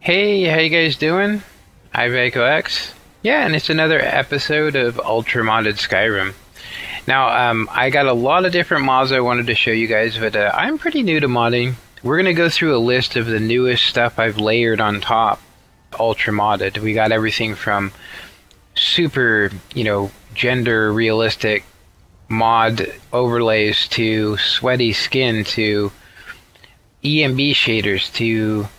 Hey, how you guys doing? I'm X. Yeah, and it's another episode of Ultra Modded Skyrim. Now, I got a lot of different mods I wanted to show you guys, but I'm pretty new to modding. We're gonna go through a list of the newest stuff I've layered on top, Ultra Modded. We got everything from super, gender realistic mod overlays to sweaty skin to EMB shaders to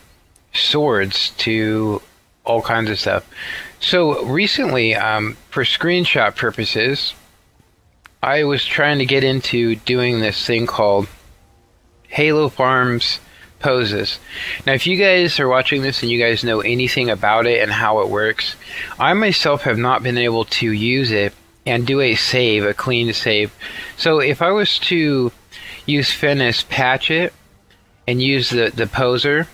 swords to all kinds of stuff. So recently, for screenshot purposes, I was trying to get into doing this thing called Halo Farms poses. Now, if you guys are watching this and you guys know anything about it and how it works, I myself have not been able to use it and do a save, a clean save. So if I was to use Finis, patch it, and use the poser,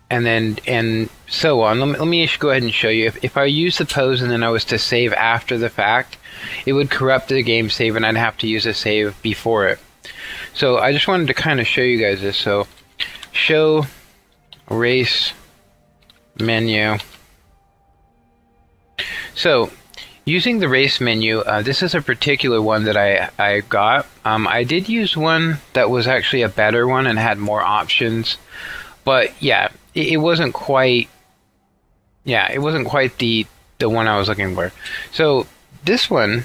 and so on. Let me just go ahead and show you. If I use the pose and then I was to save after the fact, it would corrupt the game save and I'd have to use a save before it. So I just wanted to kind of show you guys this. So show race menu. So using the race menu, this is a particular one that I got. I did use one that was actually a better one and had more options. But yeah, it wasn't quite. Yeah, it wasn't quite the one I was looking for. So this one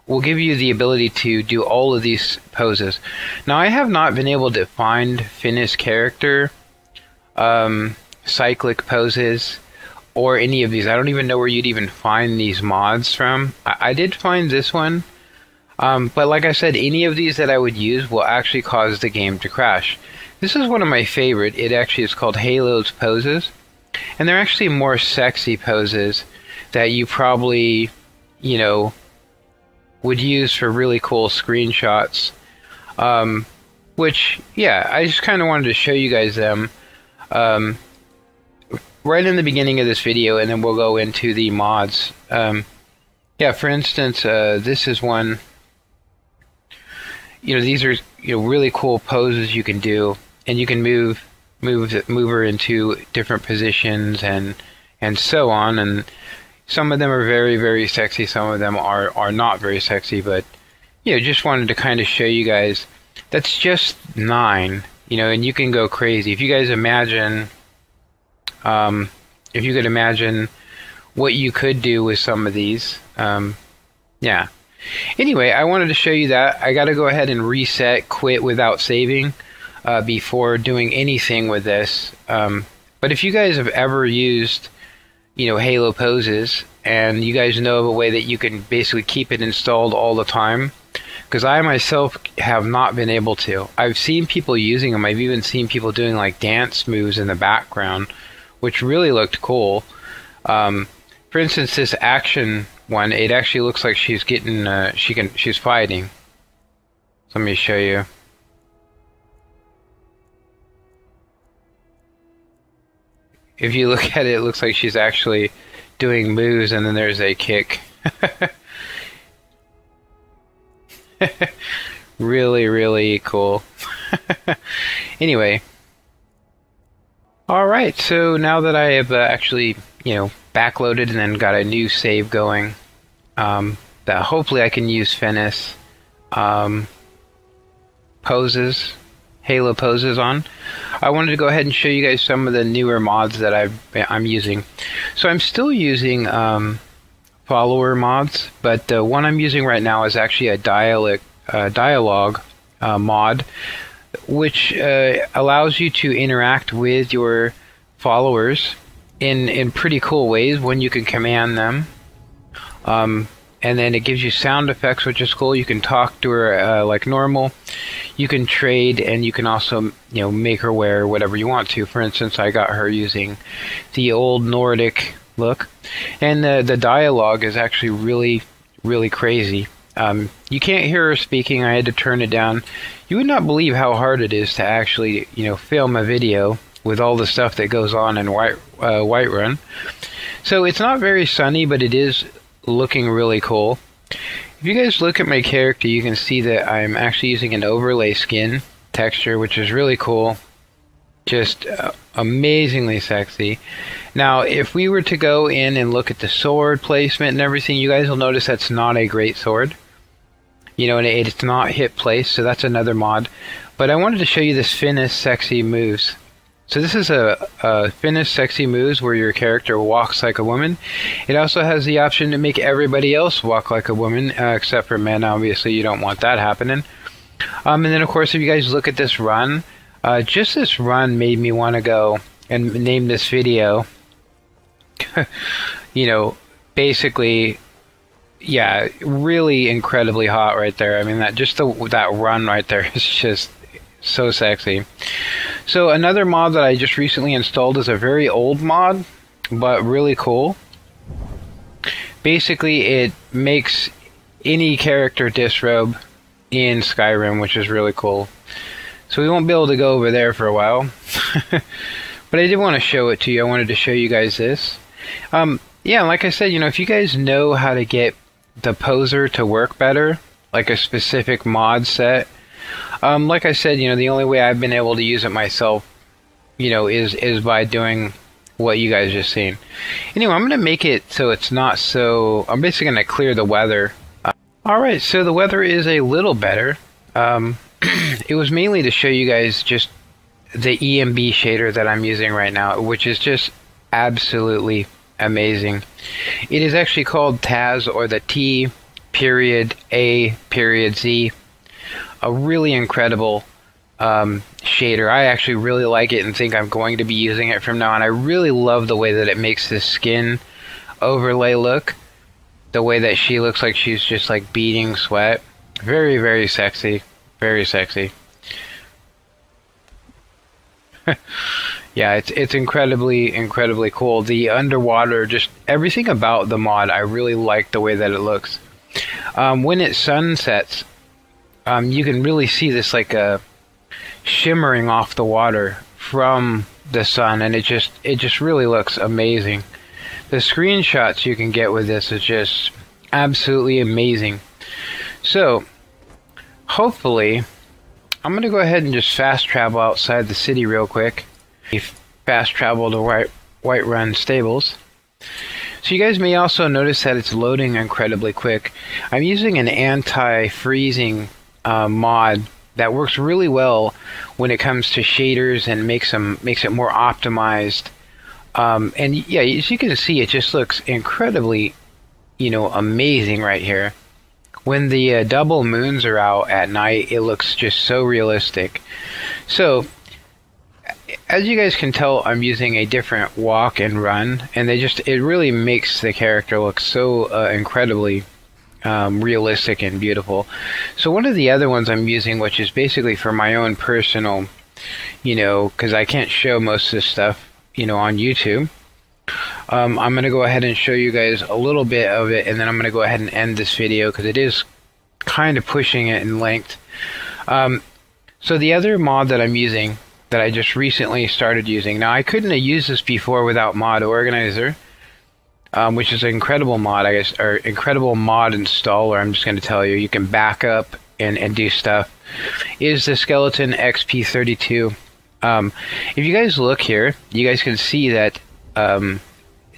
will give you the ability to do all of these poses. Now I have not been able to find Finis character cyclic poses or any of these. I don't even know where you'd even find these mods from. I did find this one, but like I said, any of these that I would use will actually cause the game to crash. This is one of my favorite. It actually is called Halo's Poses. And they're actually more sexy poses that you probably, would use for really cool screenshots. Which, yeah, I just kind of wanted to show you guys them right in the beginning of this video, and then we'll go into the mods. Yeah, for instance, this is one. These are really cool poses you can do. And you can move her into different positions and so on. And some of them are very, very sexy. Some of them are not very sexy. But just wanted to kind of show you guys. That's just 9. And you can go crazy if you guys imagine. If you could imagine what you could do with some of these. Yeah. Anyway, I wanted to show you that. I got to go ahead and reset, quit without saving. Before doing anything with this. But if you guys have ever used, Halo poses, and you guys know of a way that you can basically keep it installed all the time, because I myself have not been able to. I've seen people using them. I've even seen people doing like dance moves in the background, which really looked cool. For instance, this action one, it actually looks like she's getting, she's fighting. So let me show you. If you look at it, it looks like she's actually doing moves, and then there's a kick. Really, really cool. Anyway. Alright, so now that I have actually, backloaded and then got a new save going, that hopefully I can use Finis poses. Halo poses on. I wanted to go ahead and show you guys some of the newer mods that I'm using. So I'm still using follower mods, but the one I'm using right now is actually a dialogue mod, which allows you to interact with your followers in pretty cool ways when you can command them. And then it gives you sound effects, which is cool. You can talk to her like normal. You can trade, and you can also, make her wear whatever you want to. For instance, I got her using the old Nordic look. And the dialogue is actually really, really crazy. You can't hear her speaking. I had to turn it down. You would not believe how hard it is to actually, film a video with all the stuff that goes on in Whiterun. So it's not very sunny, but it is looking really cool. If you guys look at my character, you can see that I'm actually using an overlay skin texture, which is really cool. Just amazingly sexy. Now, if we were to go in and look at the sword placement and everything, you guys will notice that's not a great sword. You know, and it's not hit place, so that's another mod. But I wanted to show you this Finis sexy moves. So this is a Finis sexy moves where your character walks like a woman. It also has the option to make everybody else walk like a woman, except for men. Obviously, you don't want that happening. And then, of course, if you guys look at this run, just this run made me want to go and name this video, you know, basically, yeah, really incredibly hot right there. I mean, that run right there is just so sexy. So another mod that I just recently installed is a very old mod, but really cool. Basically, it makes any character disrobe in Skyrim, which is really cool. So we won't be able to go over there for a while. But I did want to show it to you. I wanted to show you guys this. Yeah, like I said, you know, if you guys know how to get the poser to work better, like a specific mod set, like I said, you know, the only way I've been able to use it myself, you know, is by doing what you guys just seen. Anyway, I'm going to make it so it's not so... I'm basically going to clear the weather. Alright, so the weather is a little better. It was mainly to show you guys just the EMB shader that I'm using right now, which is just absolutely amazing. It is actually called Taz, or the T period A period Z. A really incredible shader. I actually really like it and think I'm going to be using it from now on. I really love the way that it makes the skin overlay look. The way that she looks like she's just like beating sweat. Very, very sexy. Very sexy. Yeah, it's incredibly cool. The underwater, just everything about the mod, I really like the way that it looks. When it sunsets, you can really see this like shimmering off the water from the sun, and it just really looks amazing. The screenshots you can get with this is just absolutely amazing. So, hopefully, I'm going to go ahead and just fast travel outside the city real quick. Fast travel to Whiterun Stables. So you guys may also notice that it's loading incredibly quick. I'm using an anti-freezing mod that works really well when it comes to shaders and makes it more optimized. And yeah, as you can see, it just looks incredibly, you know, amazing right here. When the double moons are out at night, it looks just so realistic. So, as you guys can tell, I'm using a different walk and run, and it really makes the character look so incredibly realistic and beautiful. So one of the other ones I'm using, which is basically for my own personal, you know, because I can't show most of this stuff, you know, on YouTube. I'm going to go ahead and show you guys a little bit of it, and then I'm going to go ahead and end this video because it is kind of pushing it in length. So the other mod that I'm using, that I just recently started using, now I couldn't have used this before without Mod Organizer, which is an incredible mod, I guess, or incredible mod installer. I'm just going to tell you, you can back up and do stuff. Is the Skeleton XP32. If you guys look here, you guys can see that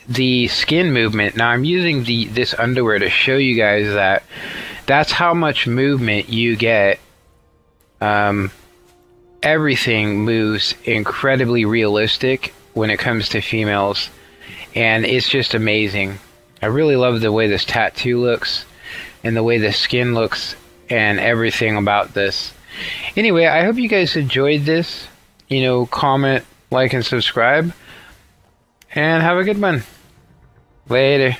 the skin movement. Now I'm using this underwear to show you guys that that's how much movement you get. Everything moves incredibly realistic when it comes to females, and it's just amazing. I really love the way this tattoo looks and the way the skin looks and everything about this. Anyway, I hope you guys enjoyed this. You know, comment, like, and subscribe, and have a good one. Later.